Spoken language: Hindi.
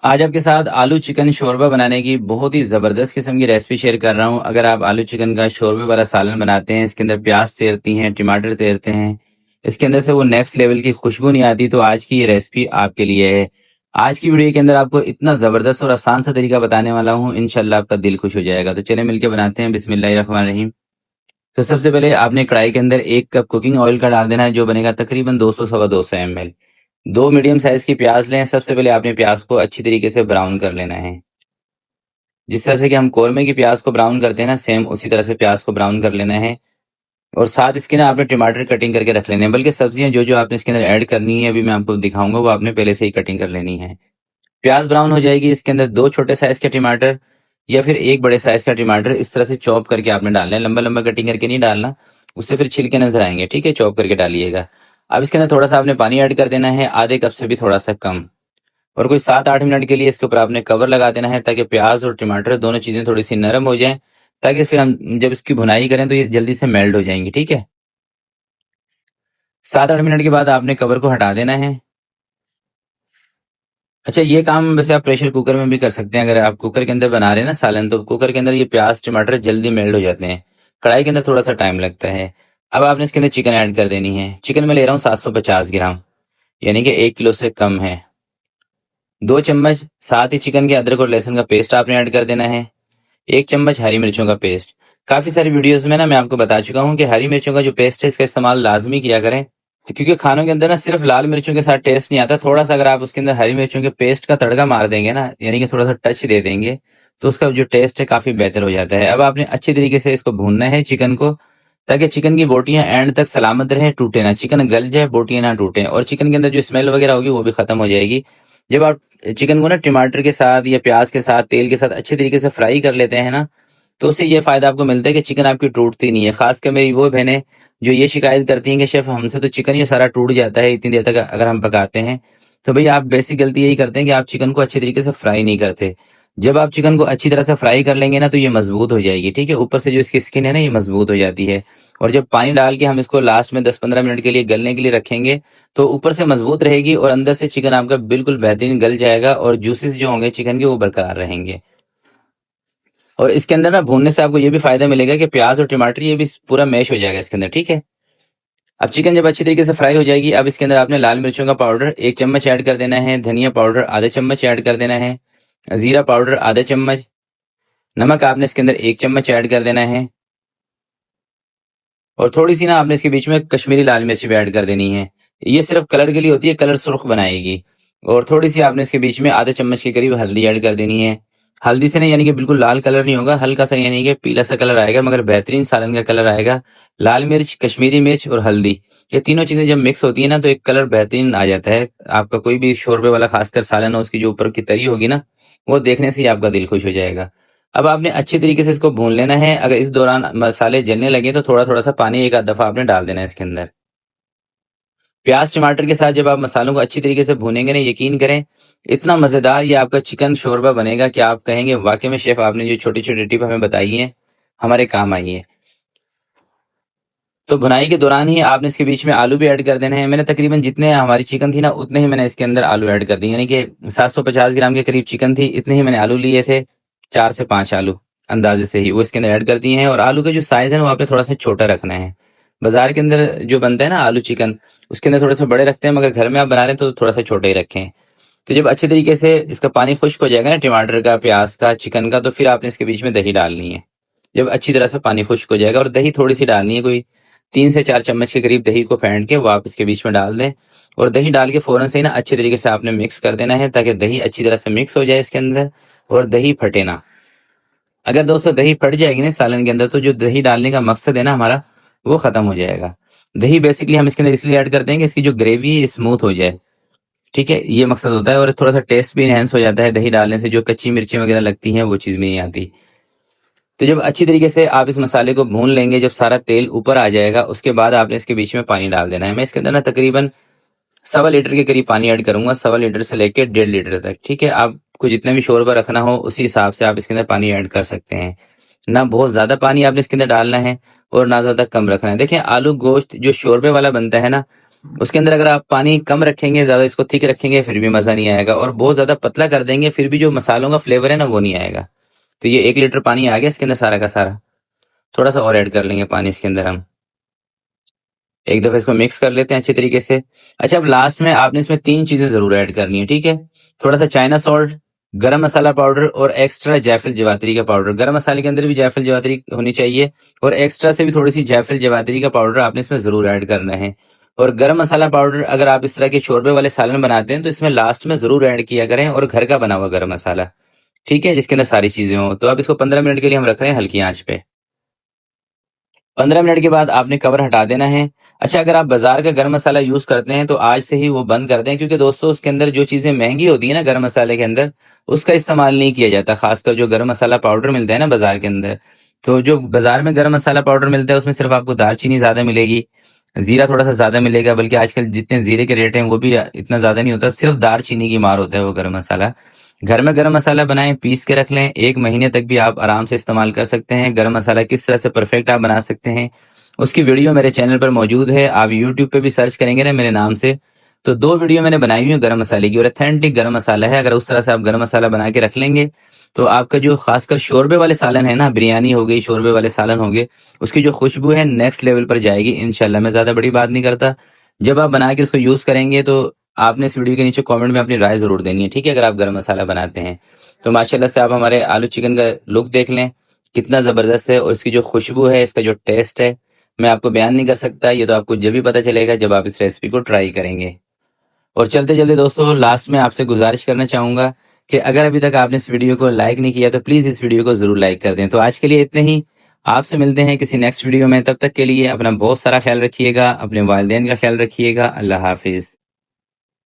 आज आपके साथ आलू चिकन शोरबा बनाने की बहुत ही ज़बरदस्त किस्म की रेसिपी शेयर कर रहा हूँ। अगर आप आलू चिकन का शोरबे वाला सालन बनाते हैं, इसके अंदर प्याज तैरती हैं, टमाटर तैरते हैं, इसके अंदर से वो नेक्स्ट लेवल की खुशबू नहीं आती, तो आज की ये रेसिपी आपके लिए है। आज की वीडियो के अंदर आपको इतना ज़बरदस्त और आसान सा तरीका बताने वाला हूँ, इंशाल्लाह आपका दिल खुश हो जाएगा। तो चलिए मिलकर बनाते हैं। बिस्मिल्लाहिर्रहमानिर्रहीम। तो सबसे पहले आपने कढ़ाई के अंदर 1 कप कुकिंग ऑयल का डाल देना है, जो बनेगा तकरीबन 200 सवा 200 ml। 2 मीडियम साइज की प्याज लें। सबसे पहले आपने प्याज को अच्छी तरीके से ब्राउन कर लेना है। जिस तरह से कि हम कौरमे की प्याज को ब्राउन करते हैं ना, सेम उसी तरह से प्याज को ब्राउन कर लेना है। और साथ इसके ना आपने टमाटर कटिंग करके रख लेने हैं, बल्कि सब्जियां जो जो आपने इसके अंदर ऐड करनी है अभी मैं आपको दिखाऊंगा, वो आपने पहले से ही कटिंग कर लेनी है। प्याज ब्राउन हो जाएगी, इसके अंदर 2 छोटे साइज के टमाटर या फिर 1 बड़े साइज का टमाटर इस तरह से चॉप करके आपने डालना है। लंबा लंबा कटिंग करके नहीं डालना, उससे फिर छिलके नजर आएंगे। ठीक है, चॉप करके डालिएगा। अब इसके अंदर थोड़ा सा आपने पानी ऐड कर देना है, आधे कप से भी थोड़ा सा कम। और कोई 7-8 मिनट के लिए इसके ऊपर आपने कवर लगा देना है, ताकि प्याज और टमाटर दोनों चीजें थोड़ी सी नरम हो जाएं, ताकि फिर हम जब इसकी भुनाई करें तो ये जल्दी से मेल्ट हो जाएंगी। ठीक है, 7-8 मिनट के बाद आपने कवर को हटा देना है। अच्छा, ये काम वैसे आप प्रेशर कुकर में भी कर सकते हैं। अगर आप कुकर के अंदर बना रहे हैं ना सालन, तो कुकर के अंदर ये प्याज टमाटर जल्दी मेल्ट हो जाते हैं। कढ़ाई के अंदर थोड़ा सा टाइम लगता है। अब आपने इसके अंदर चिकन ऐड कर देनी है। चिकन में ले रहा हूँ 750 ग्राम, यानी कि 1 किलो से कम है। 2 चम्मच साथ ही चिकन के अदरक और लहसुन का पेस्ट आपने ऐड कर देना है। 1 चम्मच हरी मिर्चों का पेस्ट। काफी सारी वीडियोस में ना मैं आपको बता चुका हूँ कि हरी मिर्चों का जो पेस्ट है इसका इस्तेमाल लाजमी किया करें, क्योंकि खानों के अंदर ना सिर्फ लाल मिर्चों के साथ टेस्ट नहीं आता। थोड़ा सा अगर आप उसके अंदर हरी मिर्चों के पेस्ट का तड़का मार देंगे ना, यानी कि थोड़ा सा टच दे देंगे, तो उसका जो टेस्ट है काफी बेहतर हो जाता है। अब आपने अच्छी तरीके से इसको भूनना है चिकन को, ताकि चिकन की बोटियां एंड तक सलामत रहे, टूटे ना, चिकन गल जाए, बोटियां ना टूटे, और चिकन के अंदर जो स्मेल वगैरह होगी वो भी खत्म हो जाएगी। जब आप चिकन को ना टमाटर के साथ या प्याज के साथ तेल के साथ अच्छे तरीके से फ्राई कर लेते हैं ना, तो उससे ये फायदा आपको मिलता है कि चिकन आपकी टूटती नहीं है। खासकर मेरी वो बहनें जो ये शिकायत करती हैं कि शेफ हमसे तो चिकन ही सारा टूट जाता है इतनी देर तक अगर हम पकाते हैं। तो भैया आप बेसिक गलती यही करते हैं कि आप चिकन को अच्छे तरीके से फ्राई नहीं करते। जब आप चिकन को अच्छी तरह से फ्राई कर लेंगे ना, तो ये मजबूत हो जाएगी। ठीक है, ऊपर से जो इसकी स्किन है ना, ये मजबूत हो जाती है। और जब पानी डाल के हम इसको लास्ट में 10-15 मिनट के लिए गलने के लिए रखेंगे, तो ऊपर से मजबूत रहेगी और अंदर से चिकन आपका बिल्कुल बेहतरीन गल जाएगा, और जूसेस जो होंगे चिकन के वो बरकरार रहेंगे। और इसके अंदर ना भूनने से आपको ये भी फायदा मिलेगा कि प्याज और टमाटर ये भी पूरा मैश हो जाएगा इसके अंदर। ठीक है, अब चिकन जब अच्छी तरीके से फ्राई हो जाएगी, अब इसके अंदर आपने लाल मिर्चों का पाउडर 1 चम्मच ऐड कर देना है, धनिया पाउडर आधा चम्मच ऐड कर देना है, जीरा पाउडर आधा चम्मच, नमक आपने इसके अंदर 1 चम्मच ऐड कर देना है, और थोड़ी सी ना आपने इसके बीच में कश्मीरी लाल मिर्च भी ऐड कर देनी है। ये सिर्फ कलर के लिए होती है, कलर सुर्ख बनाएगी। और थोड़ी सी आपने इसके बीच में आधे चम्मच के करीब हल्दी ऐड कर देनी है। हल्दी से नहीं, यानी कि बिल्कुल लाल कलर नहीं होगा, हल्का सा यानी कि पीला सा कलर आएगा, मगर बेहतरीन सालन का कलर आएगा। लाल मिर्च, कश्मीरी मिर्च और हल्दी, ये तीनों चीजें जब मिक्स होती है ना, तो एक कलर बेहतरीन आ जाता है। आपका कोई भी शोरबे वाला खासकर सालन हो, उसकी जो ऊपर की तरी होगी ना, वो देखने से ही आपका दिल खुश हो जाएगा। अब आपने अच्छी तरीके से इसको भून लेना है। अगर इस दौरान मसाले जलने लगे तो थोड़ा थोड़ा सा पानी एक आध दफा आपने डाल देना है इसके अंदर। प्याज टमाटर के साथ जब आप मसालों को अच्छी तरीके से भूनेंगे ना, यकीन करें इतना मजेदार ये आपका चिकन शोरबा बनेगा कि आप कहेंगे वाकई में शेफ आपने जो छोटी छोटी टिप हमें बताई है हमारे काम आई है। तो भुनाई के दौरान ही आपने इसके बीच में आलू भी ऐड कर देना है। मैंने तकरीबन जितने हमारी चिकन थी ना, उतने ही मैंने इसके अंदर आलू ऐड कर दिए, यानी कि 750 ग्राम के करीब चिकन थी, इतने ही मैंने आलू लिए थे। 4 से 5 आलू अंदाजे से ही वो इसके अंदर ऐड कर दिए हैं। और आलू का जो साइज है ना, वो आपने थोड़ा सा छोटा रखना है। बाजार के अंदर जो बनता है ना आलू चिकन, उसके अंदर थोड़े से बड़े रखते हैं, मगर घर में आप बना रहे हैं तो थोड़ा सा छोटा ही रखें। तो जब अच्छे तरीके से इसका पानी खुश्क हो जाएगा ना, टमाटर का, प्याज का, चिकन का, तो फिर आपने इसके बीच में दही डालनी है। जब अच्छी तरह से पानी खुश्क हो जाएगा, और दही थोड़ी सी डालनी है, कोई 3 से 4 चम्मच के करीब दही को फेंट के वो आप इसके बीच में डाल दें। और दही डाल के फौरन से ही ना अच्छे तरीके से आपने मिक्स कर देना है, ताकि दही अच्छी तरह से मिक्स हो जाए इसके अंदर और दही फटे ना। अगर दोस्तों दही फट जाएगी ना सालन के अंदर, तो जो दही डालने का मकसद है ना हमारा, वो खत्म हो जाएगा। दही बेसिकली हम इसके अंदर इसलिए ऐड करते हैं कि इसकी जो ग्रेवी है स्मूथ हो जाए। ठीक है, ये मकसद होता है। और थोड़ा सा टेस्ट भी इनहेंस हो जाता है दही डालने से, जो कच्ची मिर्ची वगैरह लगती हैं वो चीज़ भी नहीं आती। तो जब अच्छी तरीके से आप इस मसाले को भून लेंगे, जब सारा तेल ऊपर आ जाएगा, उसके बाद आपने इसके बीच में पानी डाल देना है। मैं इसके अंदर ना तकरीबन 1.25 लीटर के करीब पानी ऐड करूंगा, 1.25 लीटर से लेकर 1.5 लीटर तक। ठीक है, आपको जितना भी शोरबा रखना हो उसी हिसाब से आप इसके अंदर पानी ऐड कर सकते हैं। ना बहुत ज्यादा पानी आपने इसके अंदर डालना है और ना ज्यादा कम रखना है। देखिए, आलू गोश्त जो शोरबे वाला बनता है ना, उसके अंदर अगर आप पानी कम रखेंगे, ज्यादा इसको थिक रखेंगे, फिर भी मजा नहीं आएगा, और बहुत ज्यादा पतला कर देंगे फिर भी जो मसालों का फ्लेवर है ना वो नहीं आएगा। तो ये 1 लीटर पानी आ गया इसके अंदर सारा का सारा। थोड़ा सा और ऐड कर लेंगे पानी इसके अंदर हम। एक दफा इसको मिक्स कर लेते हैं अच्छे तरीके से। अच्छा, अब लास्ट में आपने इसमें 3 चीजें जरूर ऐड करनी है, ठीक है। थोड़ा सा चाइना सॉल्ट, गरम मसाला पाउडर और एक्स्ट्रा जायफल जवात्री का पाउडर। गरम मसाले के अंदर भी जायफल जवात्री होनी चाहिए, और एक्स्ट्रा से भी थोड़ी सी जायफल जवात्री का पाउडर आपने इसमें जरूर ऐड करना है। और गरम मसाला पाउडर अगर आप इस तरह के शोरबे वाले सालन बनाते हैं तो इसमें लास्ट में जरूर ऐड किया करें, और घर का बना हुआ गरम मसाला, ठीक है, जिसके अंदर सारी चीजें हो। तो अब इसको 15 मिनट के लिए हम रख रहे हैं हल्की आंच पे। 15 मिनट के बाद आपने कवर हटा देना है। अच्छा, अगर आप बाजार का गरम मसाला यूज करते हैं तो आज से ही वो बंद कर दें, क्योंकि दोस्तों उसके अंदर जो चीजें महंगी होती है ना गरम मसाले के अंदर, उसका इस्तेमाल नहीं किया जाता। खासकर जो गरम मसाला पाउडर मिलता है ना बाजार के अंदर, तो जो बाजार में गरम मसाला पाउडर मिलता है उसमें सिर्फ आपको दालचीनी ज्यादा मिलेगी, जीरा थोड़ा सा ज्यादा मिलेगा, बल्कि आजकल जितने जीरे के रेट हैं वो भी इतना ज्यादा नहीं होता, सिर्फ दालचीनी की मार होता है वो गरम मसाला। घर में गरम मसाला बनाएं, पीस के रख लें, 1 महीने तक भी आप आराम से इस्तेमाल कर सकते हैं। गरम मसाला किस तरह से परफेक्ट आप बना सकते हैं उसकी वीडियो मेरे चैनल पर मौजूद है। आप यूट्यूब पे भी सर्च करेंगे ना मेरे नाम से, तो 2 वीडियो मैंने बनाई हुई है गरम मसाले की, और ऑथेंटिक गरम मसाला है। अगर उस तरह से आप गरम मसाला बना के रख लेंगे तो आपका जो खासकर शोरबे वाले सालन है ना, बिरयानी हो गई, शोरबे वाले सालन हो गए, उसकी जो खुशबू है नेक्स्ट लेवल पर जाएगी इंशाल्लाह। मैं ज्यादा बड़ी बात नहीं करता। जब आप बना के उसको यूज करेंगे तो आपने इस वीडियो के नीचे कमेंट में अपनी राय जरूर देनी है, ठीक है, अगर आप गरम मसाला बनाते हैं तो। माशाल्लाह से आप हमारे आलू चिकन का लुक देख लें कितना जबरदस्त है, और इसकी जो खुशबू है, इसका जो टेस्ट है, मैं आपको बयान नहीं कर सकता। ये तो आपको जब भी पता चलेगा जब आप इस रेसिपी को ट्राई करेंगे। और चलते चलते दोस्तों लास्ट में आपसे गुजारिश करना चाहूंगा कि अगर अभी तक आपने इस वीडियो को लाइक नहीं किया तो प्लीज इस वीडियो को जरूर लाइक कर दें। तो आज के लिए इतने ही। आपसे मिलते हैं किसी नेक्स्ट वीडियो में। तब तक के लिए अपना बहुत सारा ख्याल रखिएगा, अपने वालिदैन का ख्याल रखिएगा। अल्लाह हाफिज।